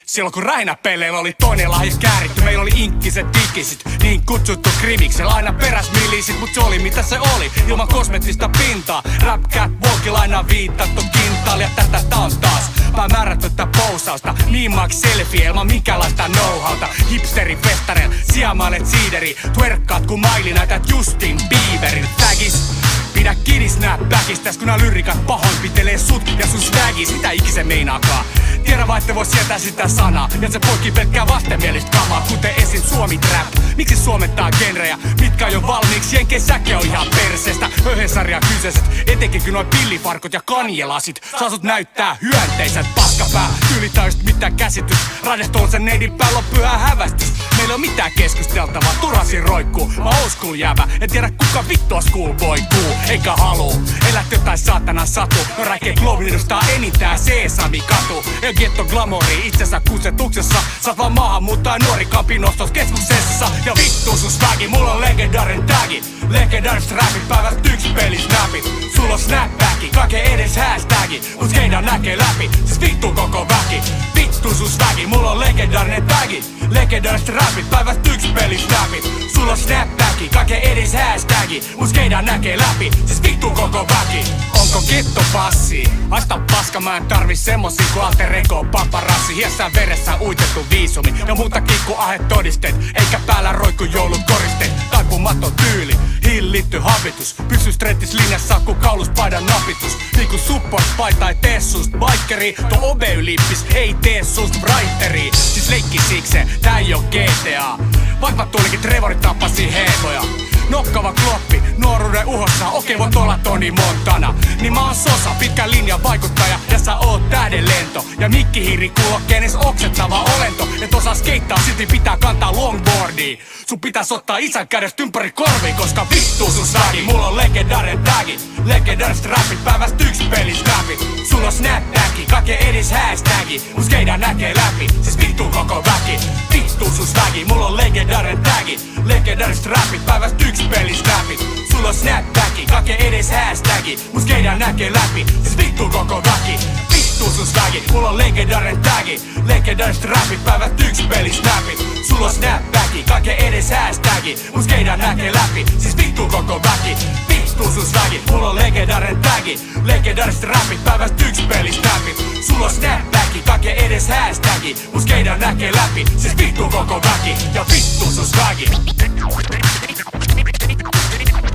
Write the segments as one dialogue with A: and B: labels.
A: Silloin kun räinäpeleillä oli toinen lahja kääritty, meillä oli inkkiset digisit, niin kutsuttu krimiksellä. Aina peräs milisit, mut se oli mitä se oli, ilman kosmettista pintaa. Rap catwalkilla aina viitattu kintaal, ja tätä tää on taas päämäärätöntä pousausta. Niin maks selfie ilman minkäänlaista know-howta. Hipsteri festareil, siamailet siideri, twerkkaat ku Miley, näytät Justin Bieberin. Tagis, pidä kiinni snapbackista, kun nää lyrikat pahoinpitelee sut ja sun swagis. Mitä ikise meinaakaan? Tiedä vaan, ette voi sietää sitä sanaa, ja se poikii pelkkää vastenmielistä kamaa, kuten esim. Suomi trap. Miksi suomettaa genrejä, mitkä on jo valmiiksi? Jenkei säke on ihan perseestä. Höhensarja kyseiset, etenkin kun noin pillifarkot ja kanjelasit saa sut näyttää hyönteiset paskapää. Tyylitä just mitään käsitys, radehtoon sen neidin päällä on pyhä hävästys. Meillä on mitään keskusteltavaa, turhasin roikkuu. Mä oon school jäbä, en tiedä kuka vittua schoolboy kuu. Eikä haluu, elät jotain saatana satu. No räikeä Globin edustaa enintään Sesami katu. Ei getto glamori itsensä kusetuksessa. Saat vaan maahanmuuttaa nuori kampin ostoskeskuksessa. Ja vittu sun swagi, mulla on legendaarinen tagi. Legendaariset rapit, päivät yks pelisnapit. Sulla on snapbacki, kaiken edes hashtagi. Mut skeida näkee läpi, siis vittu koko väki. Vittu sun swagi, mulla on legendaarinen tagi. Legendaariset rapit, päivät yks pelisnapit. Sulla on snapbacki, kaiken edes hashtagi. Mut skeida näkee läpi, siis vittu koko väki. Onko getto passi? Haista paska, mä en tarvi semmosia ku alter ego paparassi. Hiessään veressä uitettu viisumi ja muutakin ku ahet todisteet. Eikä päällä roikku joulun koristeet. Taipumaton tyyli, hillitty habitus. Pysy strettis linjassa ku kauluspaidan napitus. Niinku support-paita ei tee sust bikeri. Tuo obey-lippis ei tee sust writeri. Siis leikki sikse, tää ei oo GTA. Vaikka tulikin Trevorit tappasi heemoja. Nokkava kloppi, nuoruuden uhossa, okei voit olla Toni Montana. Niin mä oon Sosa, pitkän linjan vaikuttaja, ja sä oot tähden lento. Ja mikkihiiri kuulokkeen ees oksettava olento. Et osaa skeittaa, silti pitää kantaa longboardia. Sun pitäis ottaa isän kädestä ympäri korviin, koska vittu sun swagi. Mulla on legendaarinen tagi, legendaariset rapit, päivästä yks pelisnapit. Sulla on snapbacki, kaiken edes hashtagi. Mut skeida näkee läpi, siis vittu koko väki. Vittu sun swagi, mulla on legendaarinen tagi, legendaariset rapit, päivästä yks pelisnapit. Sulla on snapbacki, kaiken edes hashtagi. Mut skeida näkee läpi, siis vittu koko väki. Vittu sun swagi, mulla on legendaarinen tagi, legendaariset rapit, päivät yks pelisnapit. Sulla on snapbacki, kaiken edes hashtagi. Mut skeida näkee läpi, siis vittu koko väki. Vittu sun swagi, mulla on legendaarinen tagi, legendaariset rapit, päivät yks pelisnapit. Sulla on snapbacki, kaiken edes hashtagi. Mut skeida näkee läpi, siis vittu koko väki. Ja vittu sun swagi.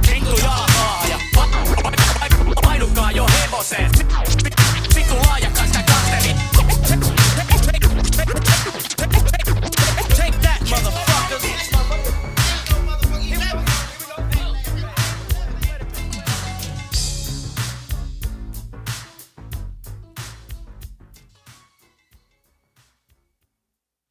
A: Rintu jaahaa ja painukaa jo hevoset.